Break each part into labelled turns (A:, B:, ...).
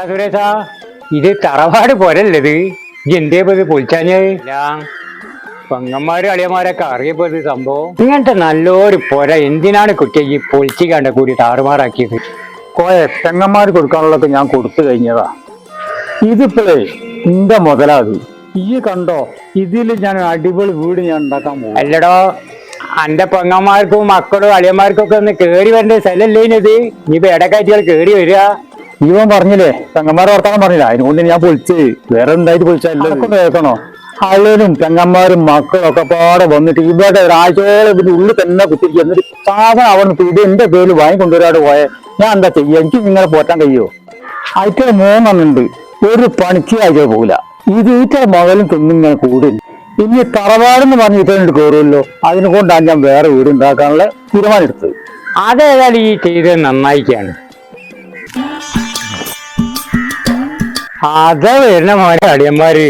A: അല്ല സുരേഷാ, ഇത് തറവാട് പോരല്ലത്. എന്തേപ്പത് പൊളിച്ചാഞ്ഞ്? പെങ്ങന്മാരും അളിയന്മാരൊക്കെ അറിയപ്പോ സംഭവം. ഇങ്ങനത്തെ നല്ലൊരു പുര എന്തിനാണ് കുട്ടി ഈ പൊളിച്ചു കണ്ട കൂടി താറുമാറാക്കിയത്?
B: പെങ്ങന്മാർ കൊടുക്കാനുള്ളതൊക്കെ ഞാൻ കൊടുത്തു കഴിഞ്ഞതാ. ഇതിപ്പോഴേ എന്റെ മുതലാത് ഈ കണ്ടോ, ഇതിൽ ഞാൻ അടിപൊളി വീട് ഞാൻ ഉണ്ടാക്കാൻ പോകും.
A: അല്ലടോ, അന്റെ പെങ്ങന്മാർക്കും മക്കളും അളിയന്മാർക്കും ഒക്കെ ഒന്ന് കേറി വരേണ്ട സ്ഥലല്ലേനത്. ഇനിയിപ്പോ ഇടക്കാറ്റുകൾ കേറി വരിക.
B: ഇവൻ പറഞ്ഞില്ലേ പെങ്ങന്മാരെ വർത്താനം പറഞ്ഞില്ല, അതിനുകൊണ്ട് ഞാൻ പൊളിച്ച് വേറെ ഉണ്ടായിട്ട് പൊളിച്ചല്ലോ. കേൾക്കണോ, അളിയനും പെങ്ങന്മാരും മക്കളും ഒക്കെ പാടെ വന്നിട്ട് ഇവിടെ ഒരാഴ്ചയോളം ഇതിന്റെ ഉള്ളിൽ തന്നെ കുത്തിരിക്കുക. എന്നിട്ട് സാധനം അവിടെ ഇത് എന്റെ പേരിൽ വാങ്ങിക്കൊണ്ടുവരാട് പോയെ ഞാൻ എന്താ ചെയ്യുക? എനിക്ക് നിങ്ങളെ പോറ്റാൻ കഴിയുമോ? അയറ്റ 3 ഉണ്ട്, ഒരു പണിക്ക് അയച്ച പോകില്ല. ഇത് ഈറ്റ മകലും തിന്നിങ്ങനെ കൂടി. ഇനി തറവാടെന്ന് പറഞ്ഞ് ഇറ്റോട്ട് കയറുമല്ലോ, അതിനെ കൊണ്ടാണ് ഞാൻ വേറെ വീട് ഉണ്ടാക്കാനുള്ള തീരുമാനം എടുത്തത്.
A: അതേതായാലും ഈ ചെയ്തത് നന്നായിക്കാണ്. അതാ വരുന്ന മോനെ അടിയന്മാര്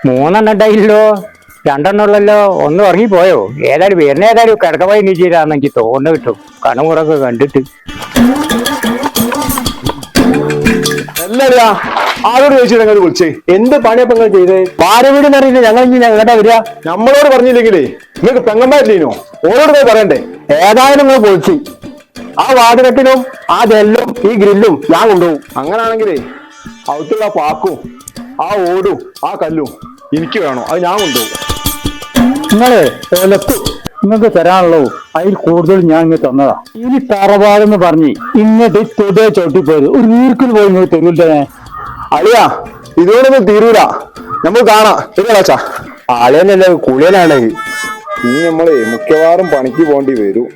A: 3 ഉണ്ടായില്ലോ, 2 ഉള്ളല്ലോ. ഒന്ന് ഉറങ്ങിപ്പോയോ? ഏതായാലും വരുന്ന ഏതായാലും കിടക്കമായി നീച്ചിരാന്ന് എനിക്ക് തോന്നുന്നു കിട്ടും, കണമുറൊക്കെ കണ്ടിട്ട്.
C: അല്ലല്ല, ആരോട് ചോദിച്ചിട്ട് വിളിച്ചേ? എന്ത് പണിയപ്പോ നിങ്ങൾ ചെയ്തേ?
B: ഭാര്യ വീട് എന്നറിയില്ല, ഞങ്ങൾ ഇനി എങ്ങോട്ടാ വരിക?
C: നമ്മളോട് പറഞ്ഞില്ലെങ്കിലേ നിങ്ങൾക്ക് പെങ്ങന്മാരില്ലേനോ? ഓരോട് പോയി പറയണ്ടേ?
B: ഏതായാലും നിങ്ങൾ പൊളിച്ച് ആ വാതിലട്ടിലും ആ ജെല്ലും ഈ ഗ്രില്ലും ഞാൻ കൊണ്ടുപോകും.
C: അങ്ങനാണെങ്കിലേ അവിടുത്തെ പാക്കും ആ ഓടും ആ കല്ലും എനിക്ക് വേണോ, അത് ഞാൻ കൊണ്ടുപോകും.
B: നിങ്ങളെ നിങ്ങൾക്ക് തരാനുള്ളൂ, അതിൽ കൂടുതൽ ഞാൻ ഇങ്ങനെ തന്നതാ. ഇനി തറവാടെന്ന് പറഞ്ഞ് ഇങ്ങോട്ട് തൊടേ ചോട്ടിപ്പോയത് ഒരു വീർക്കിൽ പോയി നിങ്ങൾ തരൂല്ലേ?
C: അളിയാ, ഇതുകൊണ്ടൊന്നും തീരൂല, നമുക്ക് കാണാം. ഇതാച്ചാ
B: ആളേനല്ലേ കുളിയനാണ്.
C: ഇനി നമ്മളെ മിക്കവാറും പണിക്ക് പോകേണ്ടി വരും.